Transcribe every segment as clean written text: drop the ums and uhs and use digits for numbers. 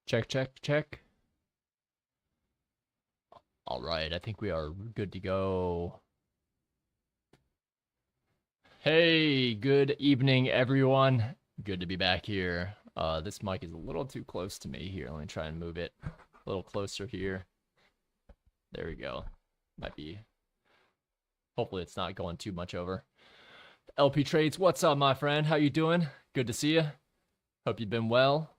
Check, check, check. All right, I think we are good to go. Hey, good evening, everyone. Good to be back here. This mic is a little too close to me here. Let me try and move it a little closer here. There we go. Might be. Hopefully, it's not going too much over. LP Trades, what's up, my friend? How you doing? Good to see you. Hope you've been well.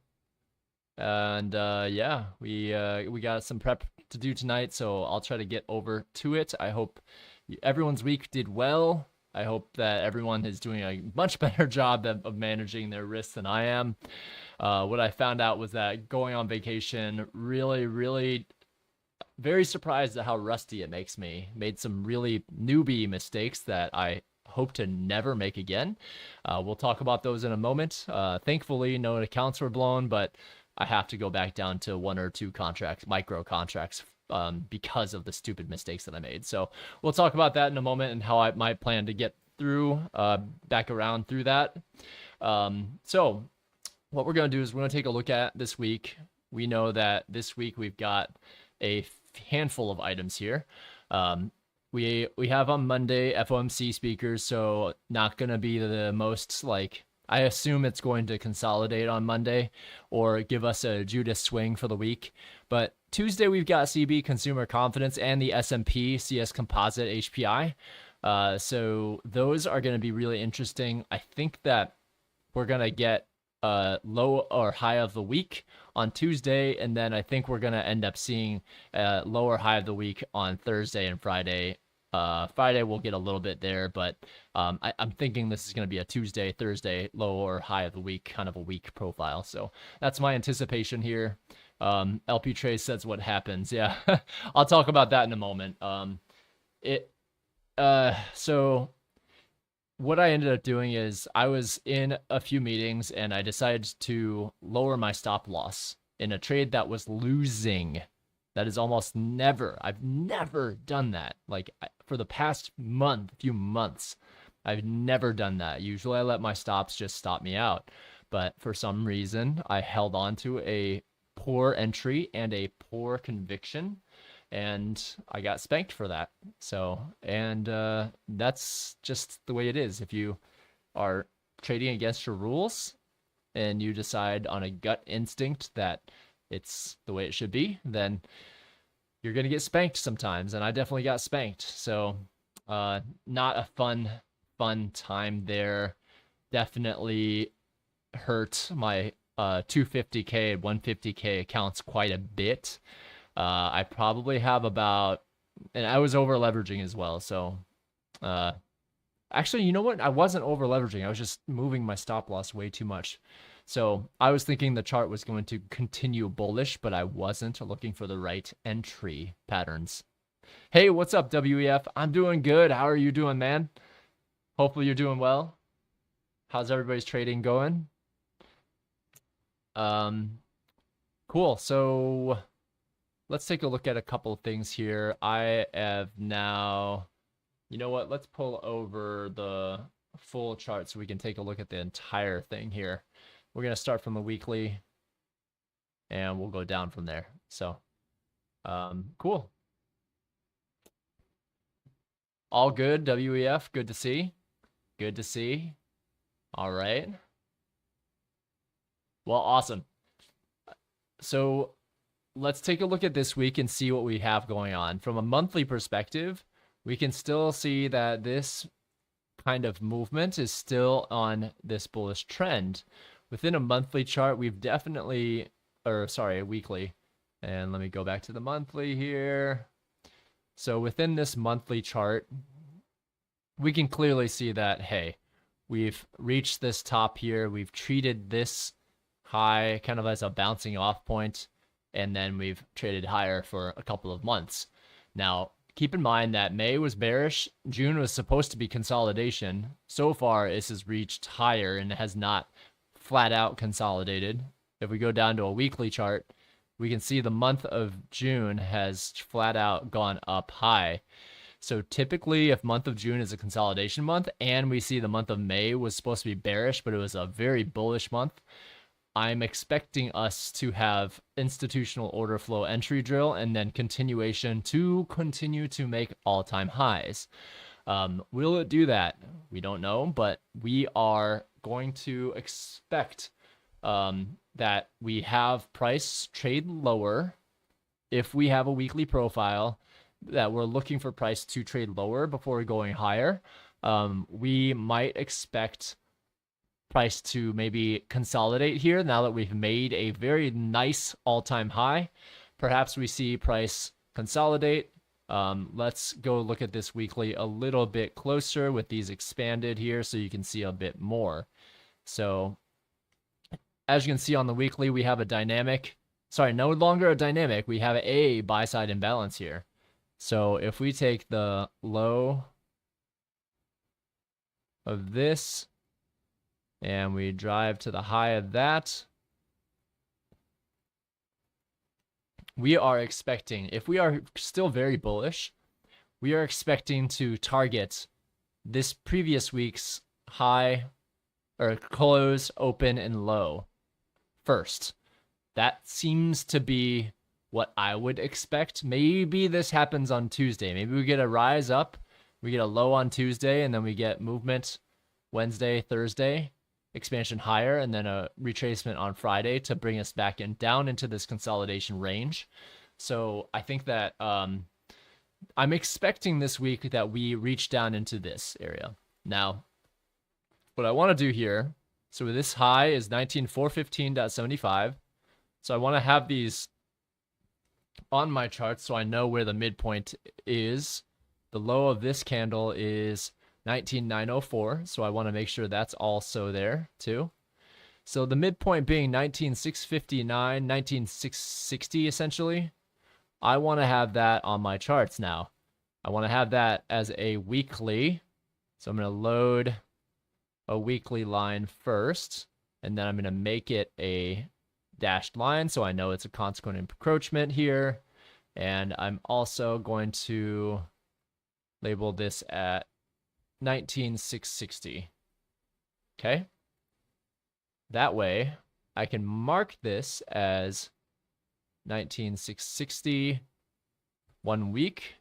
And yeah, we got some prep to do tonight, so I'll try to get over to it. I hope everyone's week did well. I hope that everyone is doing a much better job of managing their risks than I am. What I found out was that going on vacation really very surprised at how rusty it makes me. Made some really newbie mistakes that I hope to never make again. We'll talk about those in a moment. Thankfully, no accounts were blown, but I have to go back down to one or two contracts, micro contracts, because of the stupid mistakes that I made. So we'll talk about that in a moment and how I might plan to get through, back around through that. So what we're going to do is we're going to take a look at this week. We know that this week we've got a handful of items here. We have on Monday FOMC speakers, so not going to be the most like, I assume it's going to consolidate on Monday or give us a Judas swing for the week. But Tuesday, we've got CB consumer confidence and the S&P CS composite HPI. So those are going to be really interesting. I think that we're going to get low or high of the week on Tuesday. And then I think we're going to end up seeing lower high of the week on Thursday and Friday. Friday we'll get a little bit there, but I'm thinking this is going to be a Tuesday, Thursday, low or high of the week, kind of a week profile. So that's my anticipation here. LP Trace says what happens. Yeah, I'll talk about that in a moment. So what I ended up doing is I was in a few meetings and I decided to lower my stop loss in a trade that was losing. That is almost never. I've never done that. Like for the past few months, I've never done that. Usually I let my stops just stop me out. But for some reason, I held on to a poor entry and a poor conviction, and I got spanked for that. So, and that's just the way it is. If you are trading against your rules and you decide on a gut instinct that it's the way it should be, then you're going to get spanked sometimes. And I definitely got spanked. So not a fun time there. Definitely hurt my 250K and 150K accounts quite a bit. I probably have about, and I was over leveraging as well. So actually, you know what? I wasn't over leveraging. I was just moving my stop loss way too much. So I was thinking the chart was going to continue bullish, but I wasn't looking for the right entry patterns. Hey, what's up, WEF? I'm doing good. How are you doing, man? Hopefully you're doing well. How's everybody's trading going? Cool. So let's take a look at a couple of things here. I have now, you know what? Let's pull over the full chart so we can take a look at the entire thing here. We're going to start from the weekly and we'll go down from there. So, cool. All good, WEF. Good to see. Good to see. All right. Well, awesome. So let's take a look at this week and see what we have going on. From a monthly perspective, we can still see that this kind of movement is still on this bullish trend. Within a monthly chart, we've definitely, or sorry, a weekly. And let me go back to the monthly here. So within this monthly chart, we can clearly see that, hey, we've reached this top here. We've treated this high kind of as a bouncing off point, and then we've traded higher for a couple of months. Now, keep in mind that May was bearish. June was supposed to be consolidation. So far, this has reached higher and has not flat out consolidated. If we go down to a weekly chart, we can see the month of June has flat out gone up high. So typically, if month of June is a consolidation month and we see the month of May was supposed to be bearish, but it was a very bullish month, I'm expecting us to have institutional order flow entry drill and then continuation to continue to make all-time highs. Will it do that? We don't know, but we are going to expect that we have price trade lower if we have a weekly profile, that we're looking for price to trade lower before going higher. We might expect price to maybe consolidate here now that we've made a very nice all-time high. Perhaps we see price consolidate. Let's go look at this weekly a little bit closer with these expanded here so you can see a bit more. So as you can see on the weekly, we have a dynamic, sorry, no longer a dynamic, we have a buy side imbalance here. So if we take the low of this and we drive to the high of that, we are expecting, if we are still very bullish, we are expecting to target this previous week's high or close, open, and low first. That seems to be what I would expect. Maybe this happens on Tuesday. Maybe we get a rise up, we get a low on Tuesday, and then we get movement Wednesday, Thursday, expansion higher, and then a retracement on Friday to bring us back in down into this consolidation range. So I think that I'm expecting this week that we reach down into this area. Now, what I want to do here, so this high is 19415.75. So I want to have these on my chart so I know where the midpoint is. The low of this candle is 19904, so I want to make sure that's also there too. So the midpoint being 19659, 19660 essentially. I want to have that on my charts now. I want to have that as a weekly. So I'm going to load a weekly line first, and then I'm going to make it a dashed line so I know it's a consequent encroachment here. And I'm also going to label this at 19660. Okay. That way I can mark this as 19660 1 week.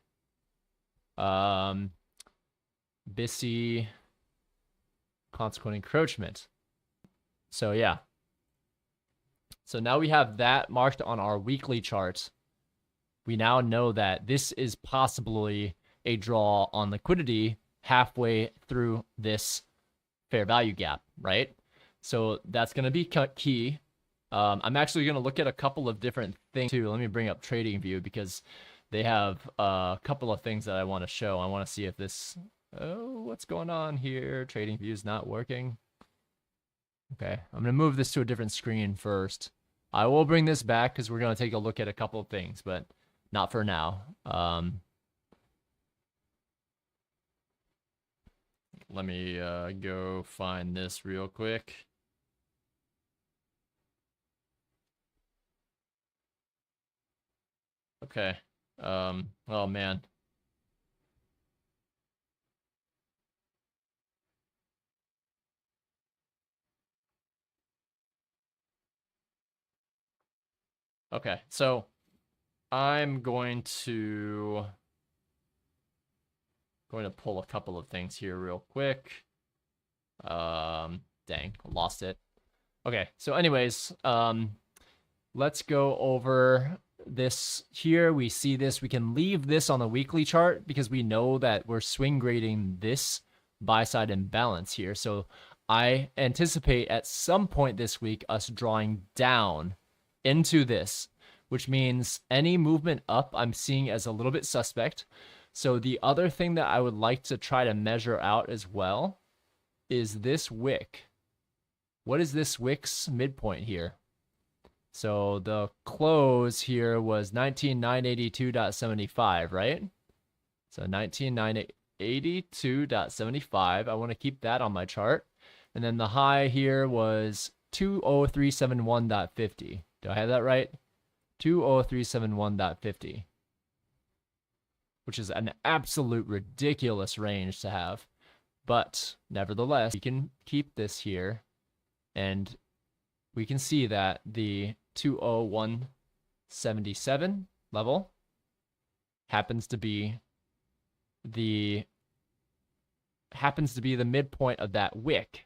BISI consequent encroachment. So yeah. So now we have that marked on our weekly chart. We now know that this is possibly a draw on liquidity halfway through this fair value gap, right? So that's going to be key. I'm actually going to look at a couple of different things too. Let me bring up TradingView because they have a couple of things that I want to show. I want to see if this, oh, what's going on here? TradingView is not working. Okay, I'm going to move this to a different screen first. I will bring this back because we're going to take a look at a couple of things, but not for now. Let me go find this real quick. Okay. Oh man. Okay, so I'm going to pull a couple of things here real quick. Dang, I lost it. Okay, so anyways, let's go over this here. We see this. We can leave this on the weekly chart because we know that we're swing grading this buy side imbalance here. So I anticipate at some point this week us drawing down into this, which means any movement up I'm seeing as a little bit suspect. So the other thing that I would like to try to measure out as well is this wick. What is this wick's midpoint here? So the close here was 19982.75, right? So 19982.75. I want to keep that on my chart. And then the high here was 20371.50. Do I have that right? 20371.50. Which is an absolute ridiculous range to have. But nevertheless, we can keep this here and we can see that the 20177 level happens to be the midpoint of that wick.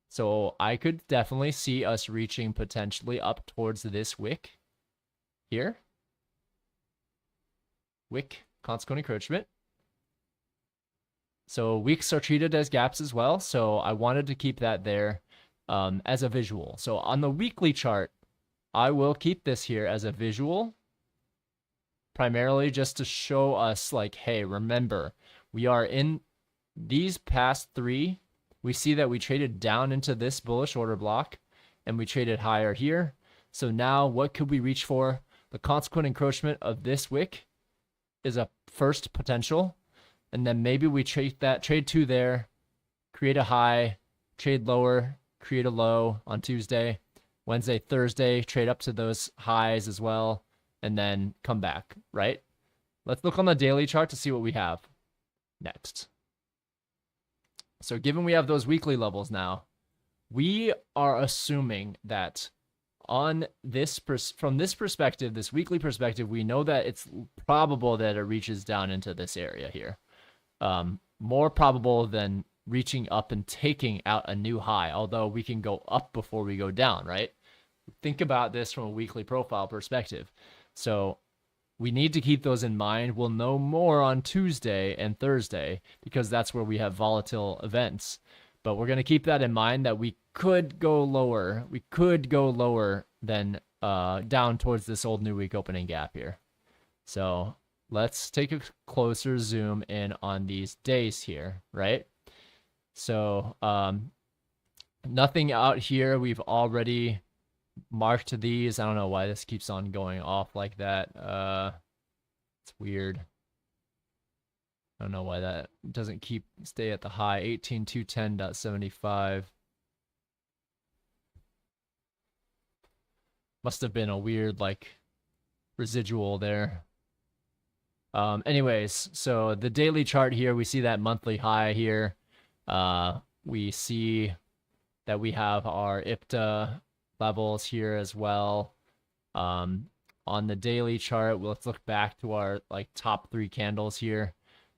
So I could definitely see us reaching potentially up towards this wick here. Wick, consequent encroachment. So wicks are treated as gaps as well. So I wanted to keep that there as a visual. So on the weekly chart, I will keep this here as a visual, primarily just to show us like, hey, remember, we are in these past three. We see that we traded down into this bullish order block and we traded higher here. So now what could we reach for? The consequent encroachment of this wick is a first potential. And then maybe we trade two there, create a high, trade lower, create a low on Tuesday, Wednesday, Thursday, trade up to those highs as well, and then come back, right? Let's look on the daily chart to see what we have next. So given we have those weekly levels now, we are assuming that on this from this perspective, this weekly perspective, we know that it's probable that it reaches down into this area here. More probable than reaching up and taking out a new high, although we can go up before we go down, right? Think about this from a weekly profile perspective. So we need to keep those in mind. We'll know more on Tuesday and Thursday because that's where we have volatile events. But we're going to keep that in mind that we could go lower. We could go lower than down towards this old new week opening gap here. So let's take a closer zoom in on these days here, right? So nothing out here. We've already marked these. I don't know why this keeps on going off like that. It's weird. I don't know why that doesn't stay at the high. 18210.75. Must have been a weird like residual there. Anyways, so the daily chart here, we see that monthly high here. We see that we have our IPTA levels here as well. On the daily chart, let's look back to our like top three candles here.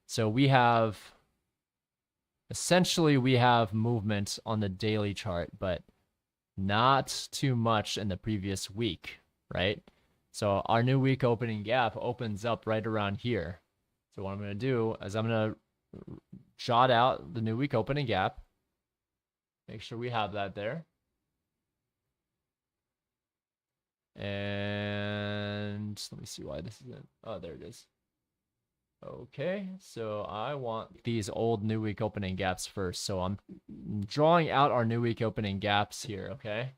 So we have essentially movement on the daily chart, but not too much in the previous week, right? So our new week opening gap opens up right around here. So what I'm going to do is I'm going to jot out the new week opening gap. Make sure we have that there. And let me see why this isn't. Oh, there it is. Okay, so I want these old new week opening gaps first. So I'm drawing out our new week opening gaps here, okay?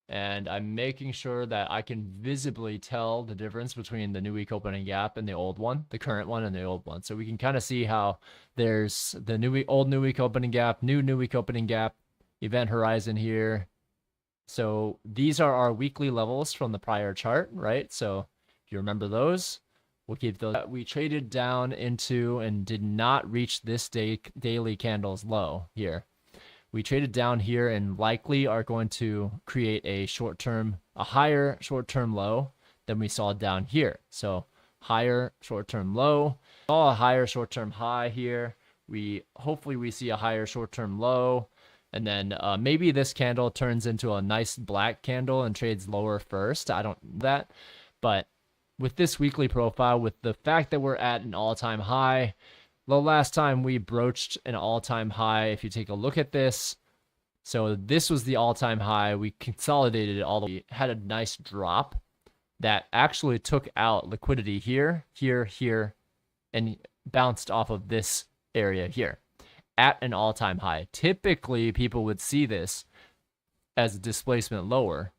And I'm making sure that I can visibly tell the difference between the new week opening gap and the old one, the current one and the old one. So we can kind of see how there's the old new week opening gap, new week opening gap, event horizon here. So these are our weekly levels from the prior chart, right? So if you remember those, we'll keep those. We traded down into and did not reach this daily candle's low here. We traded down here and likely are going to create a higher short-term low than we saw down here. So higher short-term low, saw a higher short-term high here. Hopefully we see a higher short-term low, and then maybe this candle turns into a nice black candle and trades lower first. I don't know that, but with this weekly profile, with the fact that we're at an all-time high, the last time we broached an all-time high, if you take a look at this, so this was the all-time high. We consolidated it all the way, had a nice drop that actually took out liquidity here, here, and bounced off of this area here at an all-time high. Typically, people would see this as a displacement lower.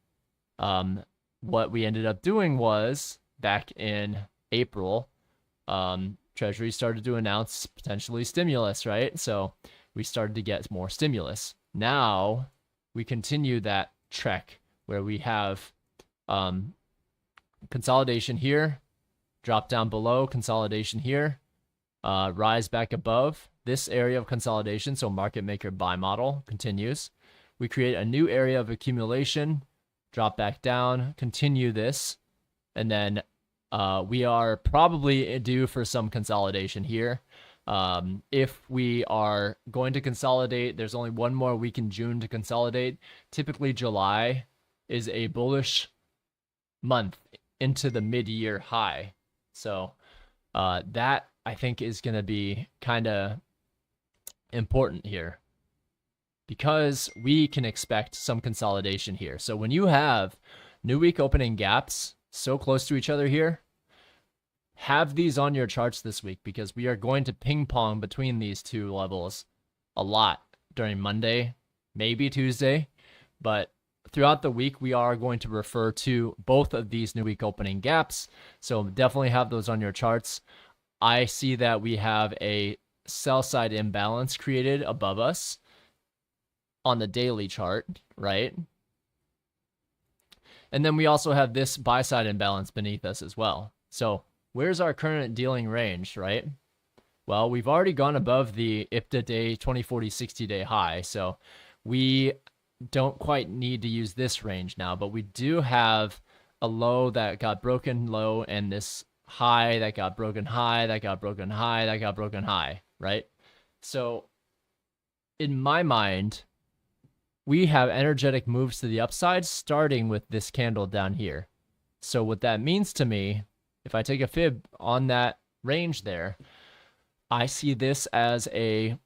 What we ended up doing was, back in April, Treasury started to announce potentially stimulus, right? So we started to get more stimulus. Now we continue that trek where we have consolidation here, drop down below, consolidation here, rise back above this area of consolidation. So market maker buy model continues. we create a new area of accumulation, drop back down, continue this, and then we are probably due for some consolidation here. If we are going to consolidate, there's only one more week in June to consolidate. Typically July is a bullish month into the mid-year high. So that I think is going to be kind of important here, because we can expect some consolidation here. So when you have new week opening gaps so close to each other here, have these on your charts this week, because we are going to ping pong between these two levels a lot during Monday, maybe Tuesday, but throughout the week, we are going to refer to both of these new week opening gaps. So definitely have those on your charts. I see that we have a sell side imbalance created above us on the daily chart, right? And then we also have this buy side imbalance beneath us as well. So where's our current dealing range, right? Well, we've already gone above the IPTA day 2040 60-day high. So we don't quite need to use this range now, but we do have a low that got broken low, and this high that got broken high, that got broken high, that got broken high, right? So in my mind, we have energetic moves to the upside starting with this candle down here. So what that means to me, if I take a fib on that range there, I see this as a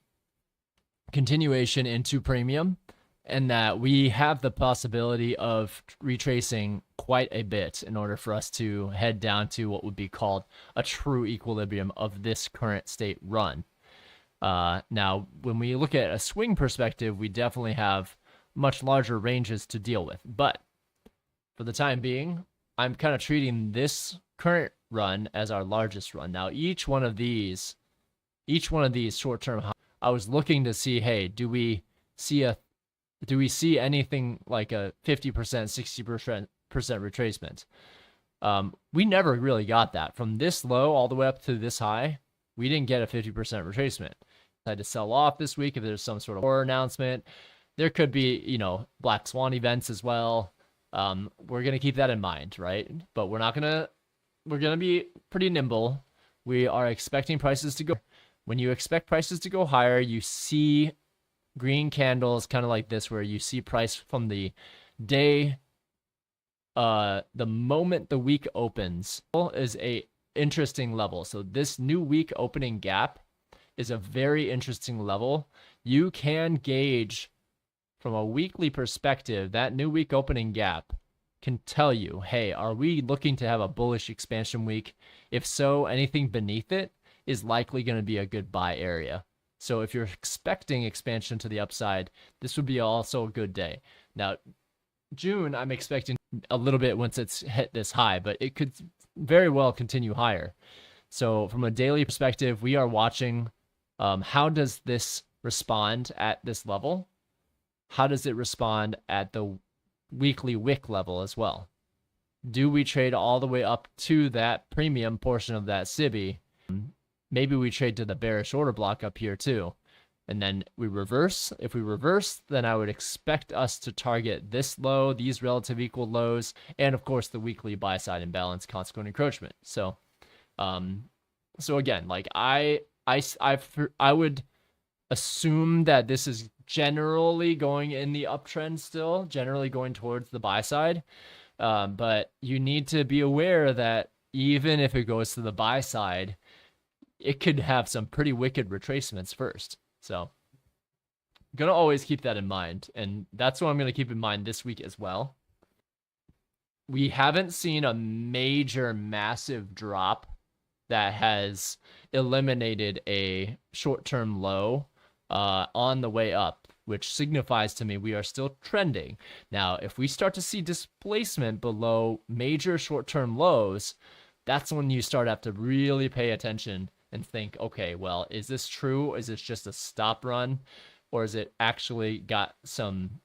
continuation into premium, and that we have the possibility of retracing quite a bit in order for us to head down to what would be called a true equilibrium of this current state run. Now, when we look at a swing perspective, we definitely have much larger ranges to deal with. But for the time being, I'm kind of treating this current run as our largest run. Now, each one of these short-term highs, I was looking to see, hey, do we see anything like a 50%, 60% retracement? We never really got that. From this low all the way up to this high, we didn't get a 50% retracement. I had to sell off this week if there's some sort of war announcement. There could be, black swan events as well. We're going to keep that in mind, right? But we're going to be pretty nimble. We are expecting prices to go. When you expect prices to go higher, you see green candles kind of like this, where you see price from the day, the moment the week opens is a interesting level. So this new week opening gap is a very interesting level. You can gauge from a weekly perspective, that new week opening gap can tell you, hey, are we looking to have a bullish expansion week? If so, anything beneath it is likely going to be a good buy area. So if you're expecting expansion to the upside, this would be also a good day. Now, June, I'm expecting a little bit once it's hit this high, but it could very well continue higher. So from a daily perspective, we are watching how does this respond at this level? How does it respond at the weekly wick level as well? Do we trade all the way up to that premium portion of that SIBI? Maybe we trade to the bearish order block up here too. And then we reverse. If we reverse, then I would expect us to target this low, these relative equal lows, and of course the weekly buy side imbalance, consequent encroachment. So, again, like I would assume that this is generally going in the uptrend still, generally going towards the buy side. But you need to be aware that even if it goes to the buy side, it could have some pretty wicked retracements first. So I'm going to always keep that in mind. And that's what I'm going to keep in mind this week as well. We haven't seen a major, massive drop that has eliminated a short-term low on the way up, which signifies to me we are still trending. Now, if we start to see displacement below major short-term lows, that's when you start to have to really pay attention and think, okay, well, is this true? Is this just a stop run? Or is it actually got some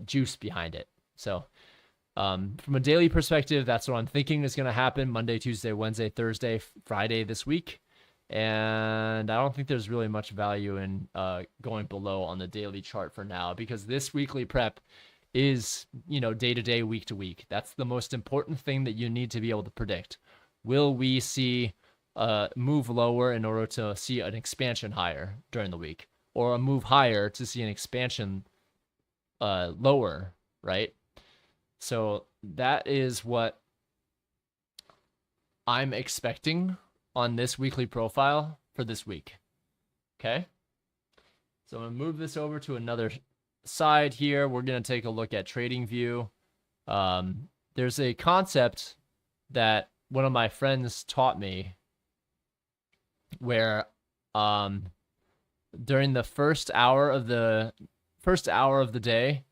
juice behind it? So from a daily perspective, that's what I'm thinking is going to happen Monday, Tuesday, Wednesday, Thursday, Friday this week. And I don't think there's really much value in going below on the daily chart for now, because this weekly prep is, day to day, week to week. That's the most important thing that you need to be able to predict. Will we see a move lower in order to see an expansion higher during the week, or a move higher to see an expansion lower, right? So that is what I'm expecting on this weekly profile for this week. Okay. So I'm going to move this over to another side here. We're going to take a look at TradingView. There's a concept that one of my friends taught me where during the first hour of the day,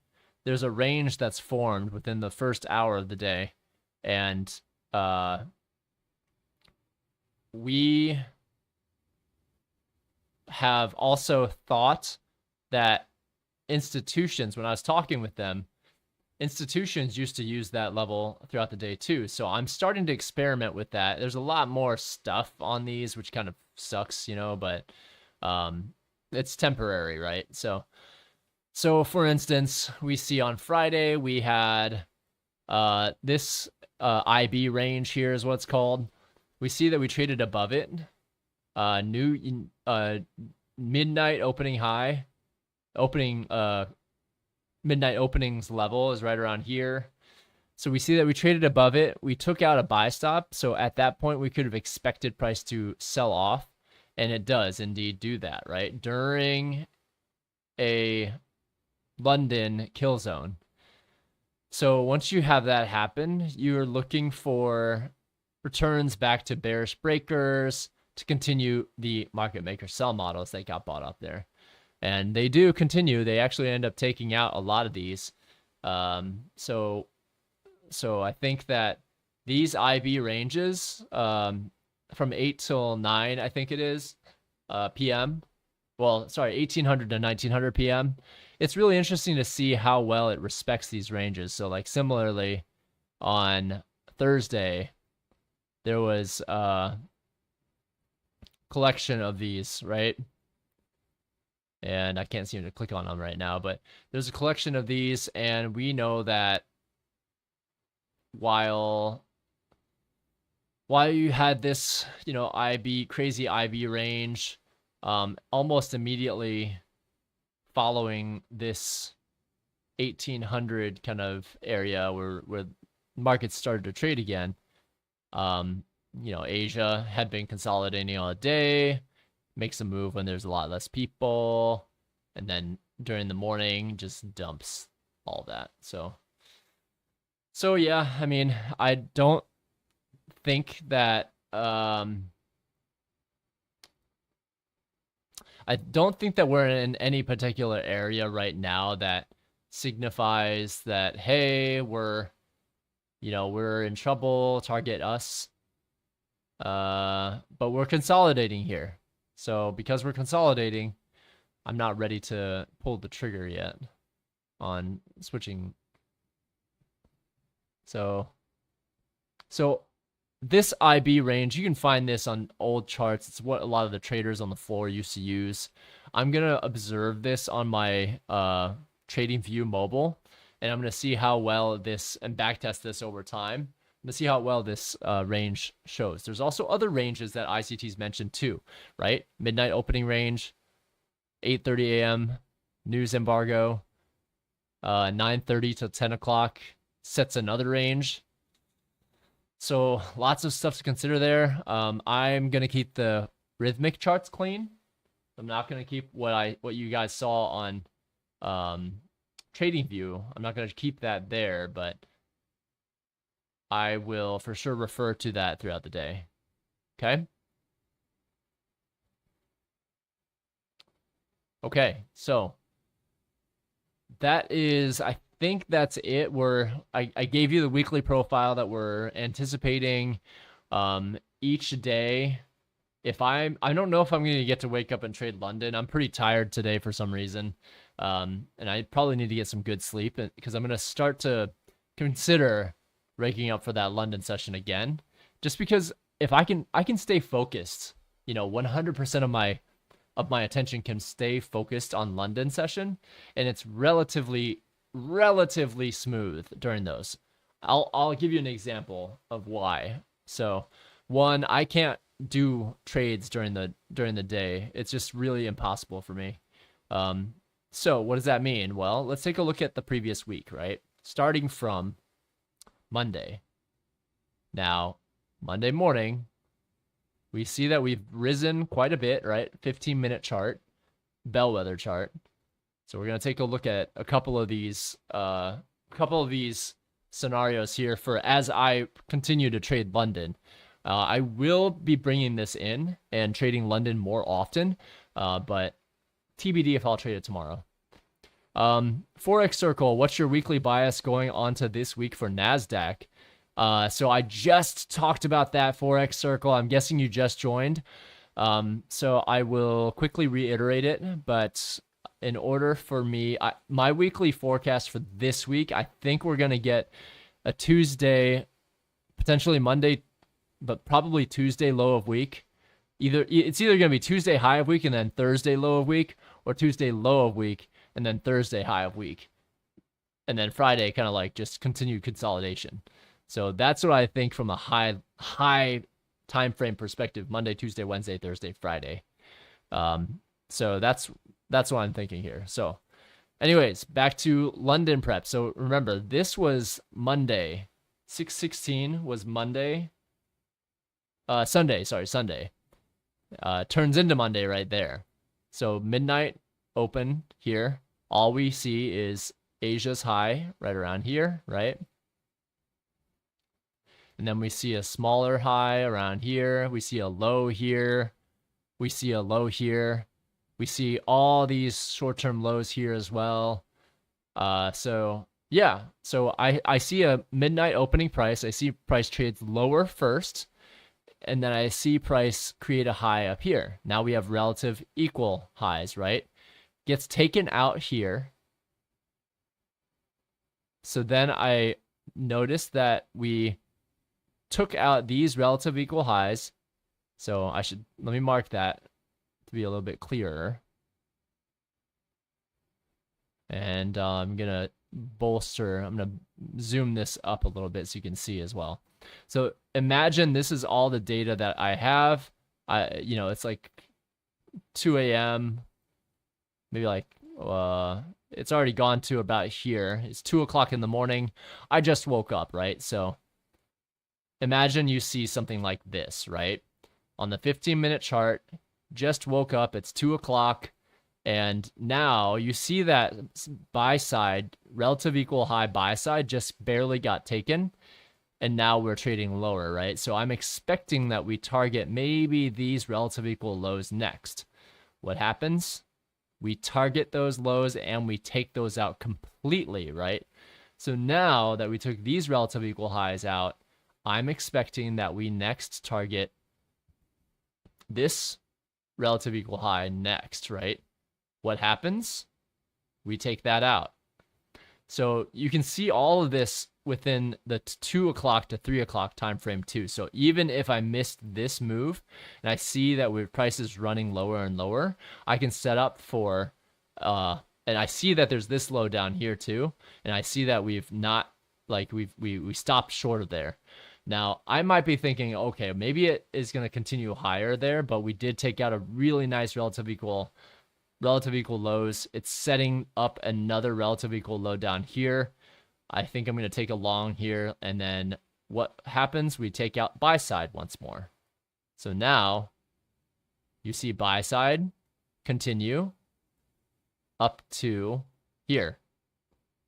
there's a range that's formed within the first hour of the day, and we have also thought that institutions, when I was talking with them, institutions used to use that level throughout the day too. So I'm starting to experiment with that. There's a lot more stuff on these, which kind of sucks, but it's temporary, right? So for instance, we see on Friday, we had this IB range here is what it's called. We see that we traded above it. New midnight opening high, midnight openings level is right around here. So we see that we traded above it. We took out a buy stop. So at that point, we could have expected price to sell off. And it does indeed do that, right? During a London kill zone. So once you have that happen, you're looking for returns back to bearish breakers to continue the market maker sell models that got bought up there. And they do continue. They actually end up taking out a lot of these. So I think that these IB ranges from 8 till 9, I think it is, p.m. Well, sorry, 1800 to 1900 p.m. It's really interesting to see how well it respects these ranges. So like similarly on Thursday, there was a collection of these, right? And I can't seem to click on them right now, but there's a collection of these, and we know that while you had this, crazy IB range, almost immediately following this 1800 kind of area where markets started to trade again, Asia had been consolidating all day, makes a move when there's a lot less people, and then during the morning just dumps all that. So yeah, I mean, I don't think that we're in any particular area right now that signifies that, hey, we're in trouble, target us. But we're consolidating here. So because we're consolidating, I'm not ready to pull the trigger yet on switching. So this IB range, you can find this on old charts. It's what a lot of the traders on the floor used to use. I'm going to observe this on my TradingView mobile, and I'm going to see how well this, and backtest this over time. Let's see how well this range shows. There's also other ranges that ICT's mentioned too, right? Midnight opening range, 8:30 a.m. news embargo, 9:30 to 10 o'clock sets another range. So lots of stuff to consider there. I'm gonna keep the rhythmic charts clean. I'm not gonna keep what you guys saw on TradingView. I'm not gonna keep that there, but I will for sure refer to that throughout the day. Okay. Okay, so that is, I think that's it. I gave you the weekly profile that we're anticipating each day. I don't know if I'm going to get to wake up and trade London. I'm pretty tired today for some reason. And I probably need to get some good sleep because I'm going to start to consider waking up for that London session again, just because if I can stay focused, 100% of my attention can stay focused on London session, and it's relatively smooth during those. I'll give you an example of why. So, one, I can't do trades during the day. It's just really impossible for me. So what does that mean? Well, let's take a look at the previous week, right? Starting from Monday. Now, Monday morning, we see that we've risen quite a bit, right? 15-minute chart, bellwether chart. So we're going to take a look at a couple of these scenarios here for as I continue to trade London. I will be bringing this in and trading London more often, but TBD if I'll trade it tomorrow. Forex Circle, what's your weekly bias going on to this week for NASDAQ? So I just talked about that, Forex Circle. I'm guessing you just joined. So I will quickly reiterate it, but in order for me, my weekly forecast for this week, I think we're going to get a Tuesday, potentially Monday, but probably Tuesday low of week. It's either going to be Tuesday high of week and then Thursday low of week, or Tuesday low of week and then Thursday high of week. And then Friday kind of like just continued consolidation. So that's what I think from a high time frame perspective: Monday, Tuesday, Wednesday, Thursday, Friday. So that's what I'm thinking here. So anyways, back to London prep. So remember, this was Monday. 6/16 was Monday. Sunday. Turns into Monday right there. So midnight open here. All we see is Asia's high right around here, right? And then we see a smaller high around here. We see a low here. We see a low here. We see all these short-term lows here as well. So yeah, so I see a midnight opening price. I see price trades lower first, and then I see price create a high up here. Now we have relative equal highs, right? Gets taken out here. So then I notice that we took out these relative equal highs. So let me mark that to be a little bit clearer. And I'm going to zoom this up a little bit so you can see as well. So imagine this is all the data that I have. It's like 2 a.m. Maybe like, it's already gone to about here. It's 2 o'clock in the morning. I just woke up, right? So imagine you see something like this, right? On the 15-minute chart, just woke up, it's 2 o'clock, and now you see that buy side, relative equal high buy side just barely got taken, and now we're trading lower, right? So I'm expecting that we target maybe these relative equal lows next. What happens? We target those lows and we take those out completely, right? So now that we took these relative equal highs out, I'm expecting that we next target this relative equal high next, right? What happens? We take that out. So you can see all of this within the 2 o'clock to 3 o'clock time frame too. So even if I missed this move and I see that with prices running lower and lower, I can set up for and I see that there's this low down here too, and I see that we've not, like, we stopped short of there. Now I might be thinking, okay, maybe it is going to continue higher there, but we did take out a really nice relative equal lows. It's setting up another relative equal low down here. I think I'm going to take a long here, and then what happens? We take out buy side once more. So now you see buy side continue up to here,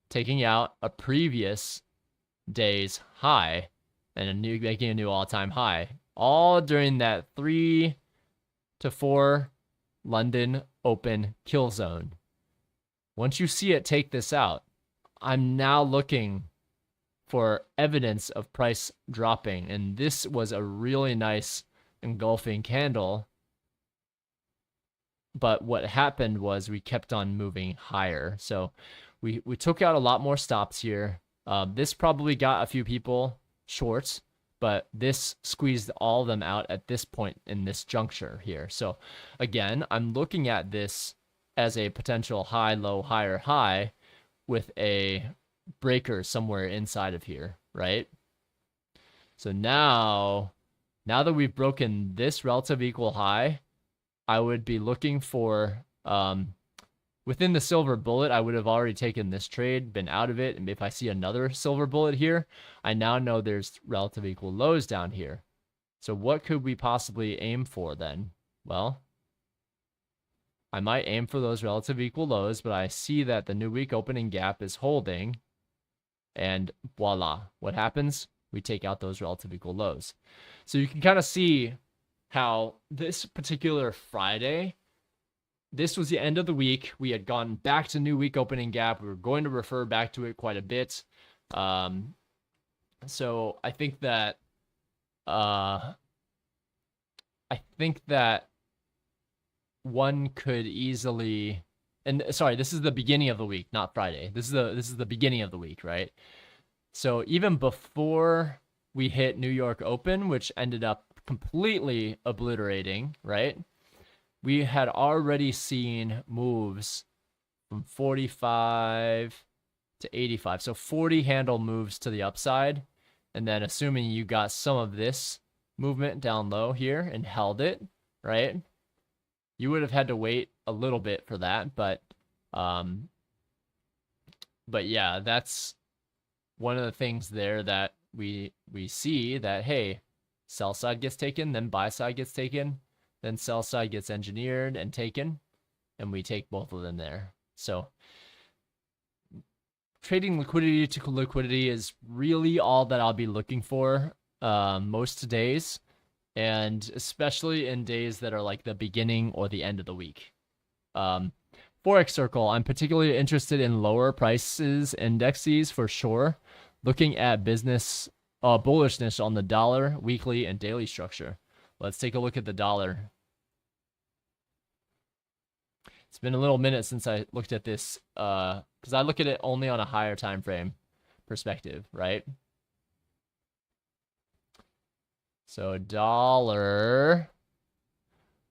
taking out a previous day's high and making a new all-time high, all during that 3 to 4 London open kill zone. Once you see it take this out, I'm now looking for evidence of price dropping, and this was a really nice engulfing candle. But what happened was we kept on moving higher. So we took out a lot more stops here. This probably got a few people short, but this squeezed all of them out at this point in this juncture here. So again, I'm looking at this as a potential high, low, higher, high with a breaker somewhere inside of here, right? So now that we've broken this relative equal high, I would be looking for, within the silver bullet, I would have already taken this trade, been out of it. And if I see another silver bullet here, I now know there's relative equal lows down here. So what could we possibly aim for then? Well, I might aim for those relative equal lows, but I see that the new week opening gap is holding. And voila, what happens? We take out those relative equal lows. So you can kind of see how this particular Friday, this was the end of the week. We had gone back to new week opening gap. We were going to refer back to it quite a bit. So I think that one could easily, and sorry, this is the beginning of the week, not Friday. This is the beginning of the week, right? So even before we hit New York Open, which ended up completely obliterating, right? We had already seen moves from 45 to 85. So 40 handle moves to the upside. And then assuming you got some of this movement down low here and held it, right? You would have had to wait a little bit for that. But yeah, that's one of the things there that we see that, hey, sell side gets taken, then buy side gets taken, then sell side gets engineered and taken, and we take both of them there. So trading liquidity to liquidity is really all that I'll be looking for most days, and especially in days that are like the beginning or the end of the week. Forex Circle, I'm particularly interested in lower prices indexes for sure. Looking at business bullishness on the dollar, weekly, and daily structure. Let's take a look at the dollar. It's been a little minute since I looked at this because I look at it only on a higher time frame perspective, right? So dollar.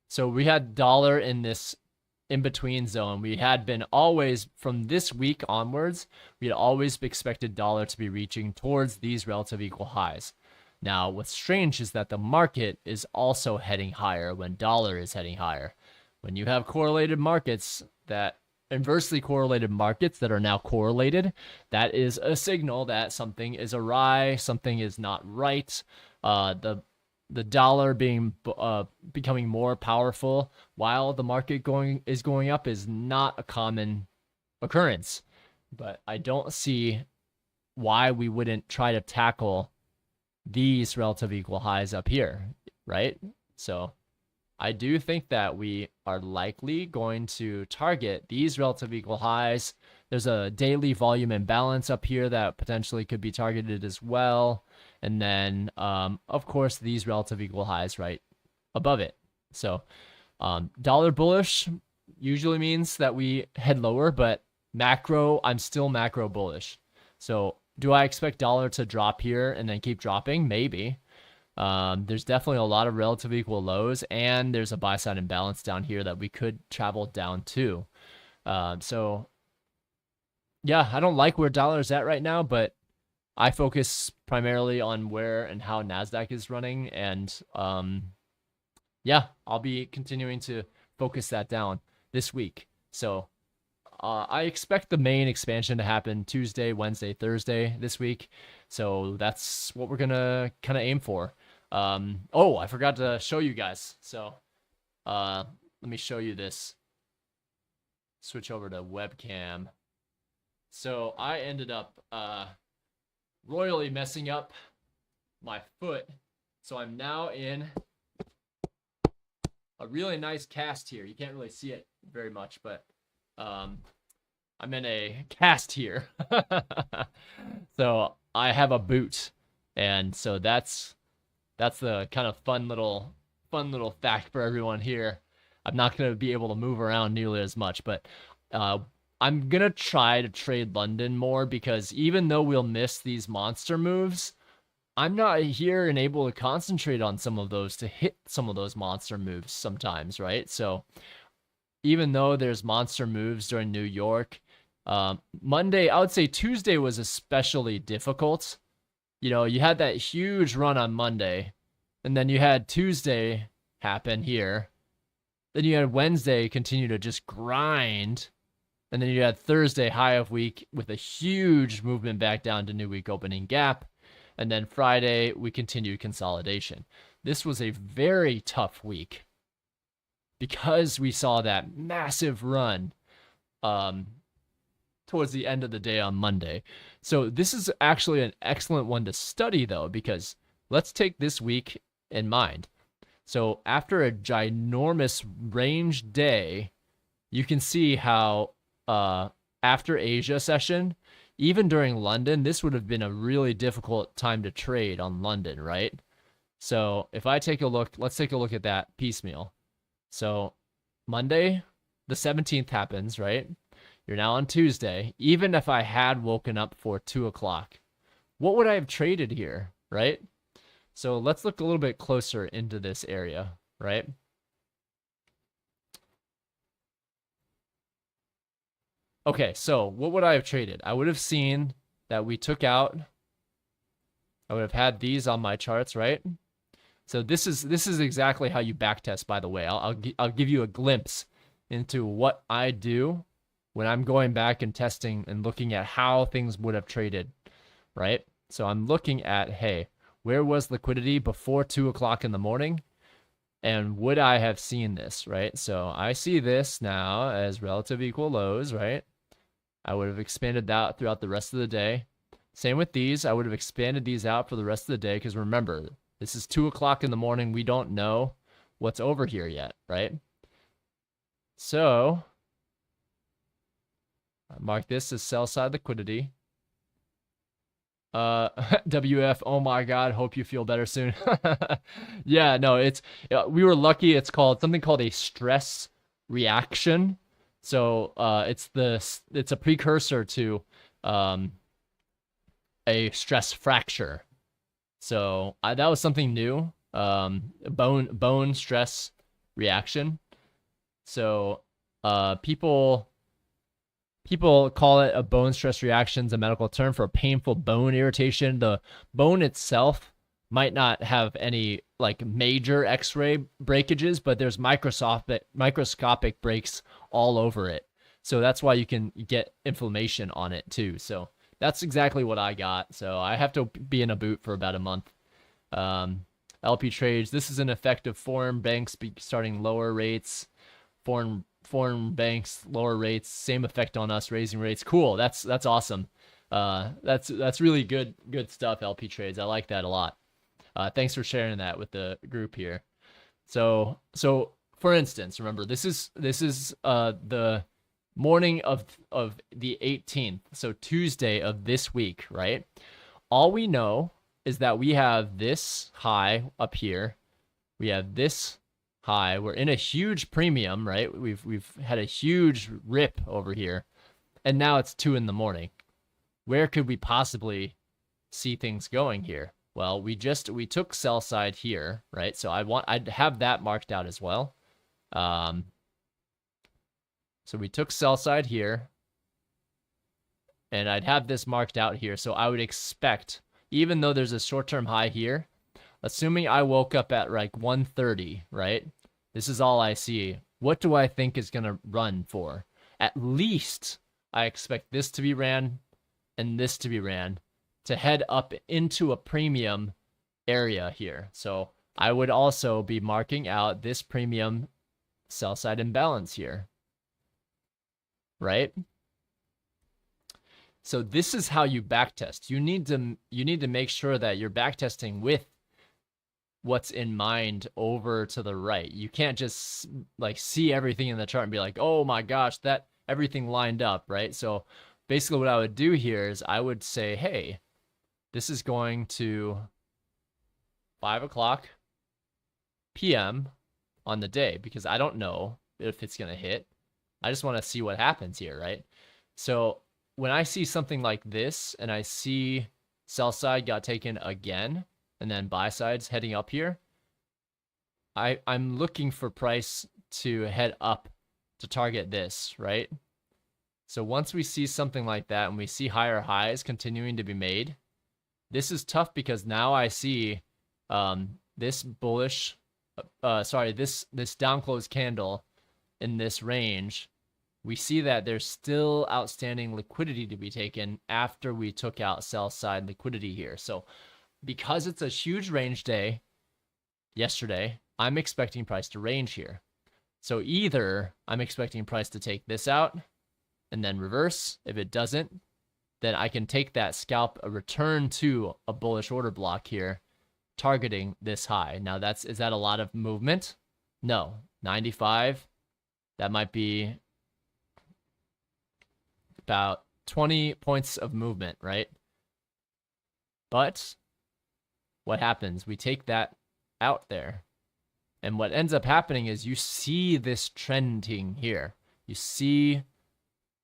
So we had dollar in this in-between zone. We had been always, from this week onwards, we had always expected dollar to be reaching towards these relative equal highs. Now, what's strange is that the market is also heading higher when dollar is heading higher. When you have correlated markets, that inversely correlated markets that are now correlated, that is a signal that something is awry, something is not right. The dollar being becoming more powerful while the market is going up is not a common occurrence. But I don't see why we wouldn't try to tackle these relative equal highs up here, right? So I do think that we are likely going to target these relative equal highs. There's a daily volume imbalance up here that potentially could be targeted as well. And then, of course, these relative equal highs right above it. So dollar bullish usually means that we head lower, but macro, I'm still macro bullish. So do I expect dollar to drop here and then keep dropping? Maybe. There's definitely a lot of relative equal lows, and there's a buy side imbalance down here that we could travel down to. So yeah, I don't like where dollar is at right now, but I focus primarily on where and how NASDAQ is running. And yeah, I'll be continuing to focus that down this week. So I expect the main expansion to happen Tuesday, Wednesday, Thursday this week. So that's what we're going to kind of aim for. Oh, I forgot to show you guys. So let me show you this. Switch over to webcam. So I ended up royally messing up my foot. So I'm now in a really nice cast here. You can't really see it very much, but I'm in a cast here. So I have a boot. And so that's the kind of fun little fact for everyone here. I'm not going to be able to move around nearly as much, but I'm going to try to trade London more, because even though we'll miss these monster moves, I'm not here and able to concentrate on some of those to hit some of those monster moves sometimes, right? So even though there's monster moves during New York, Monday, I would say Tuesday was especially difficult. You know, you had that huge run on Monday, and then you had Tuesday happen here. Then you had Wednesday continue to just grind. And then you had Thursday high of week with a huge movement back down to new week opening gap. And then Friday, we continued consolidation. This was a very tough week because we saw that massive run towards the end of the day on Monday. So this is actually an excellent one to study, though, because let's take this week in mind. So after a ginormous range day, you can see how after Asia session, even during London, this would have been a really difficult time to trade on London, right? So if I take a look, let's take a look at that piecemeal. So Monday, the 17th happens, right? You're now on Tuesday. Even if I had woken up for 2 o'clock, what would I have traded here, right? So let's look a little bit closer into this area, right? Okay, so what would I have traded? I would have seen that we took out, I would have had these on my charts, right? So this is exactly how you backtest, by the way. I'll give you a glimpse into what I do when I'm going back and testing and looking at how things would have traded, right? So I'm looking at, hey, where was liquidity before 2 o'clock in the morning? And would I have seen this, right? So I see this now as relative equal lows, right? I would have expanded that throughout the rest of the day. Same with these. I would have expanded these out for the rest of the day because remember, this is 2 o'clock in the morning. We don't know what's over here yet, right? So I mark this as sell side liquidity. WF, oh my God, hope you feel better soon. Yeah, no, we were lucky. It's something called a stress reaction. So it's a precursor to a stress fracture. So that was something new. Bone stress reaction. So people call it a bone stress reaction. It's a medical term for a painful bone irritation. The bone itself might not have any like major x-ray breakages, but there's microscopic breaks all over it. So that's why you can get inflammation on it too. So that's exactly what I got. So I have to be in a boot for about a month. LP trades. This is an effect of foreign banks starting lower rates. Foreign banks lower rates. Same effect on us raising rates. Cool. That's awesome. That's really good stuff. LP trades. I like that a lot. Thanks for sharing that with the group here. So for instance, remember this is the morning of the 18th, so Tuesday of this week, right? All we know is that we have this high up here. We have this high. We're in a huge premium, right? We've had a huge rip over here, and now it's 2 in the morning. Where could we possibly see things going here? Well, we took sell side here, right? So I'd have that marked out as well. So we took sell side here, and I'd have this marked out here. So I would expect, even though there's a short-term high here, assuming I woke up at like 1:30, right? This is all I see. What do I think is going to run for? At least I expect this to be ran and this to be ran to head up into a premium area here. So I would also be marking out this premium sell side imbalance here, right? So this is how you backtest. You need to make sure that you're backtesting with what's in mind over to the right. You can't just like see everything in the chart and be like, oh my gosh, that everything lined up, right? So basically what I would do here is I would say, hey, this is going to 5 o'clock p.m. on the day because I don't know if it's going to hit. I just want to see what happens here, right? So when I see something like this and I see Sell side got taken again, and then buy side's heading up here. I'm looking for price to head up to target this, right? So once we see something like that and we see higher highs continuing to be made, this is tough because now I see this bullish, this down close candle in this range. We see that there's still outstanding liquidity to be taken after we took out sell side liquidity here. So because it's a huge range day yesterday, I'm expecting price to range here. So either I'm expecting price to take this out and then reverse. If it doesn't, then I can take that scalp, a return to a bullish order block here, targeting this high. Now is that a lot of movement? No. 95, that might be about 20 points of movement, right? But what happens? We take that out there. And what ends up happening is you see this trending here. You see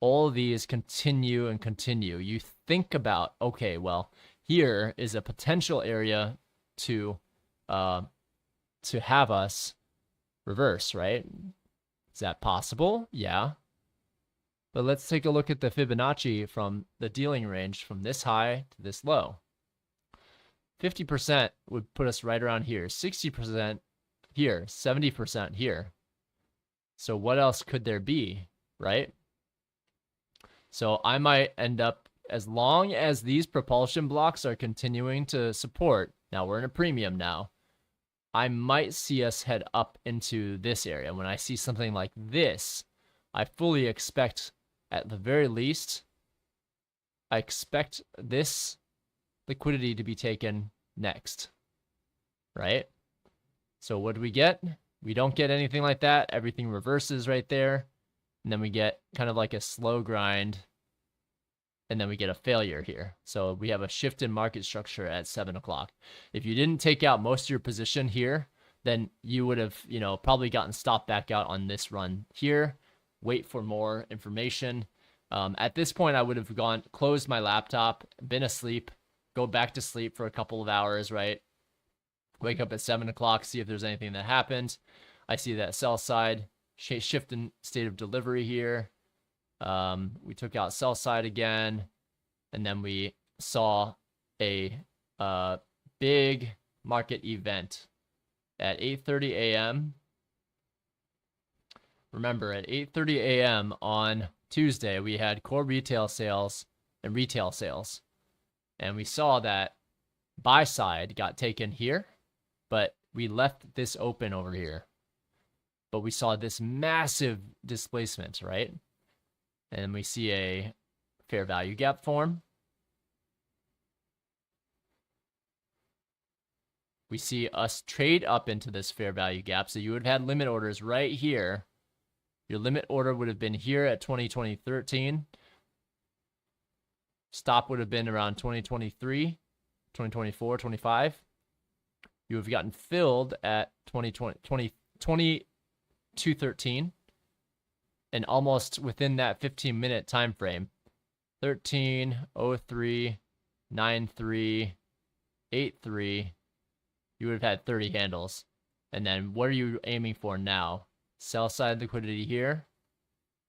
all these continue and continue. You think about, okay, well, here is a potential area to have us reverse, right? Is that possible? Yeah. But let's take a look at the Fibonacci from the dealing range from this high to this low. 50% would put us right around here. 60% here. 70% here. So what else could there be, right? So I might end up, as long as these propulsion blocks are continuing to support, now we're in a premium now, I might see us head up into this area. When I see something like this, I fully expect, at the very least, I expect this liquidity to be taken next, right? So what do we get? We don't get anything like that. Everything reverses right there. And then we get kind of like a slow grind. And then we get a failure here. So we have a shift in market structure at 7 o'clock. If you didn't take out most of your position here, then you would have, probably gotten stopped back out on this run here. Wait for more information. At this point, I would have closed my laptop, been asleep, go back to sleep for a couple of hours, right? Wake up at 7 o'clock, see if there's anything that happened. I see that sell side shift in state of delivery here. We took out sell side again, and then we saw a big market event at 8:30 a.m. Remember, at 8:30 a.m. on Tuesday, we had core retail sales and retail sales. And we saw that buy side got taken here, but we left this open over here. But we saw this massive displacement, right? And we see a fair value gap form. We see us trade up into this fair value gap. So you would have had limit orders right here. Your limit order would have been here at 2013. Stop would have been around 2023, 2024, 25. You have gotten filled at 2213. And almost within that 15-minute time frame, 13:03, 93, 83, you would have had 30 handles. And then what are you aiming for now? Sell side liquidity here.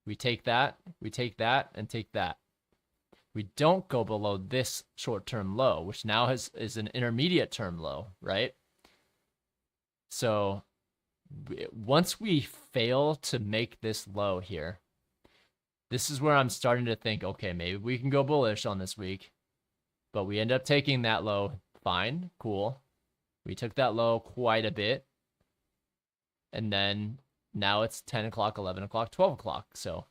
We take that, and take that. We don't go below this short-term low, which now is an intermediate term low, right? So once we fail to make this low here, this is where I'm starting to think, okay, maybe we can go bullish on this week, but we end up taking that low. Fine, cool. We took that low quite a bit, and then now it's 10 o'clock, 11 o'clock, 12 o'clock. So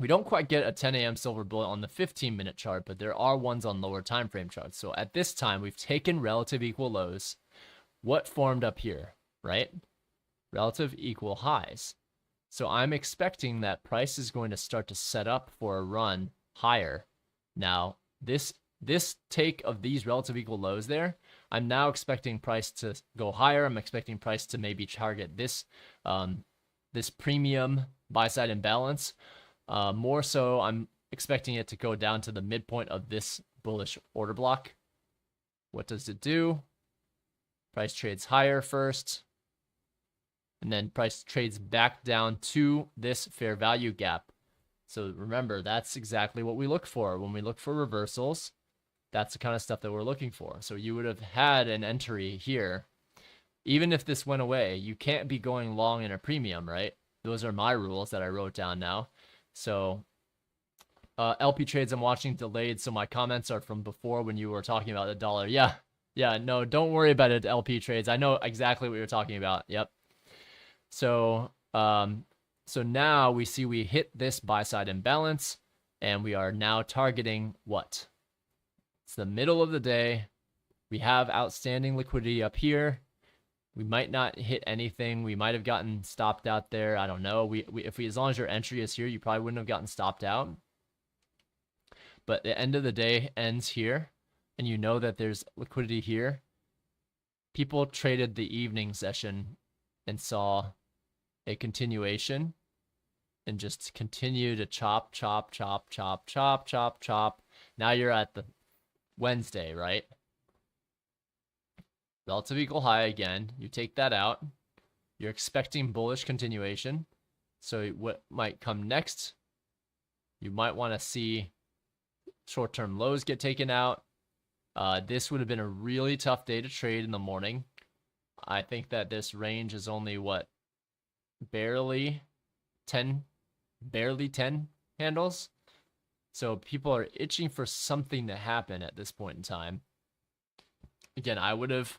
we don't quite get a 10 a.m. silver bullet on the 15-minute chart, but there are ones on lower time frame charts. So at this time, we've taken relative equal lows. What formed up here, right? Relative equal highs. So I'm expecting that price is going to start to set up for a run higher. Now, this take of these relative equal lows there, I'm now expecting price to go higher. I'm expecting price to maybe target this this premium buy side imbalance. More so, I'm expecting it to go down to the midpoint of this bullish order block. What does it do? Price trades higher first, and then price trades back down to this fair value gap. So remember, that's exactly what we look for. When we look for reversals, that's the kind of stuff that we're looking for. So you would have had an entry here. Even if this went away, you can't be going long in a premium, right? Those are my rules that I wrote down now. So LP trades I'm watching delayed, so my comments are from before when you were talking about the dollar. Yeah, no, don't worry about it, LP trades. I know exactly what you're talking about. Yep. So so now we see we hit this buy side imbalance, and we are now targeting what? It's the middle of the day. We have outstanding liquidity up here. We might not hit anything. We might have gotten stopped out there. I don't know. As long as your entry is here, you probably wouldn't have gotten stopped out. But the end of the day ends here, and you know that there's liquidity here. People traded the evening session and saw a continuation and just continue to chop. Now you're at the Wednesday, right? Relative equal high again. You take that out. You're expecting bullish continuation. So what might come next? You might want to see short-term lows get taken out. This would have been a really tough day to trade in the morning. I think that this range is only what? Barely 10 handles. So people are itching for something to happen at this point in time. Again, I would have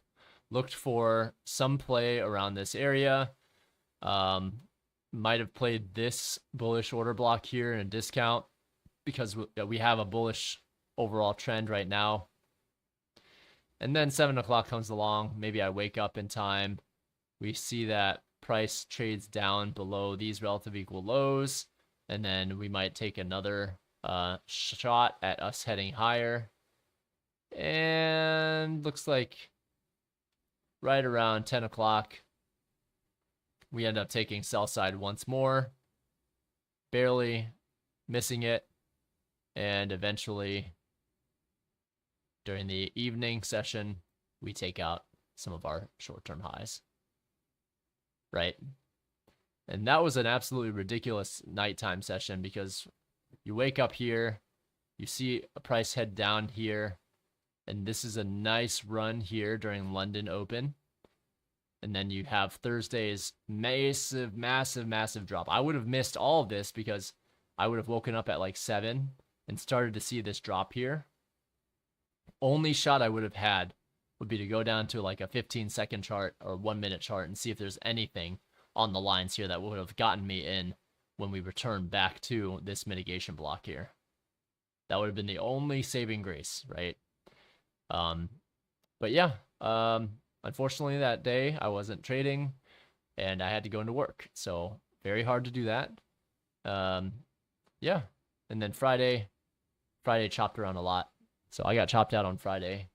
looked for some play around this area. Might have played this bullish order block here in a discount because we have a bullish overall trend right now. And then 7 o'clock comes along. Maybe I wake up in time. We see that price trades down below these relative equal lows. And then we might take another shot at us heading higher. And looks like right around 10 o'clock, we end up taking sell side once more, barely missing it. And eventually, during the evening session, we take out some of our short-term highs, right? And that was an absolutely ridiculous nighttime session because you wake up here, you see a price head down here, and this is a nice run here during London Open. And then you have Thursday's massive drop. I would have missed all of this because I would have woken up at like 7 and started to see this drop here. Only shot I would have had would be to go down to like a 15-second chart or 1-minute chart and see if there's anything on the lines here that would have gotten me in when we return back to this mitigation block here. That would have been the only saving grace, right? But yeah, unfortunately that day I wasn't trading and I had to go into work. So very hard to do that. Yeah. And then Friday chopped around a lot. So I got chopped out on Friday,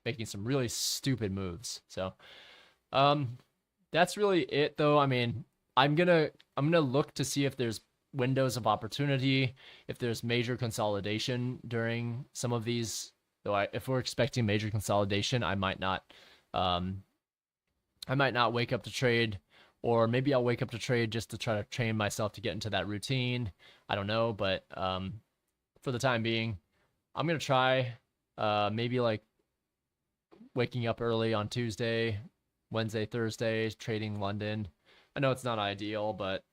making some really stupid moves. So, that's really it though. I mean, I'm gonna look to see if there's windows of opportunity, if there's major consolidation during some of these. Though if we're expecting major consolidation, I might not wake up to trade, or maybe I'll wake up to trade just to try to train myself to get into that routine. I don't know, but for the time being, I'm gonna try maybe like waking up early on Tuesday, Wednesday, Thursday, trading London. I know it's not ideal, but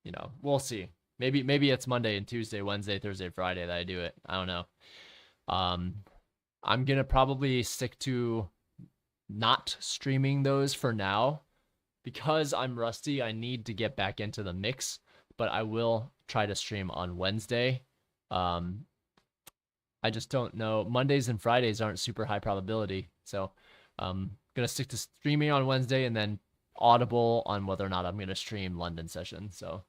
you know, we'll see. Maybe it's Monday and Tuesday, Wednesday, Thursday, Friday that I do it. I don't know. I'm gonna probably stick to not streaming those for now because I'm rusty. I need to get back into the mix, but I will try to stream on Wednesday. I just don't know. Mondays and Fridays aren't super high probability, so I'm gonna stick to streaming on Wednesday and then audible on whether or not I'm gonna stream London session. So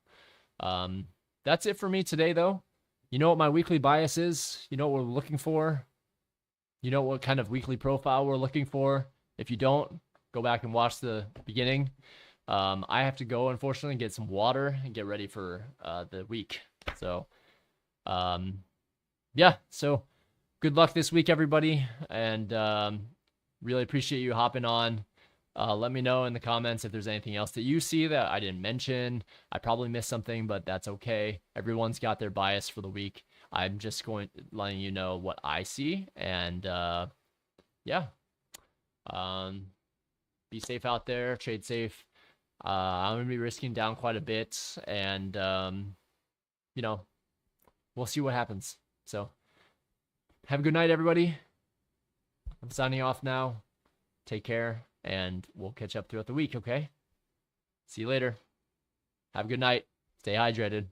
that's it for me today, though. You know what my weekly bias is. You know what we're looking for. You know what kind of weekly profile we're looking for. If you don't, go back and watch the beginning. I have to go, unfortunately, get some water and get ready for the week. So yeah, so good luck this week, everybody, and really appreciate you hopping on. Let me know in the comments if there's anything else that you see that I didn't mention. I probably missed something, but that's okay. Everyone's got their bias for the week. I'm just letting you know what I see, and yeah, be safe out there, trade safe. I'm gonna be risking down quite a bit, and you know, we'll see what happens. So, have a good night, everybody. I'm signing off now. Take care, and we'll catch up throughout the week, okay? See you later. Have a good night. Stay hydrated.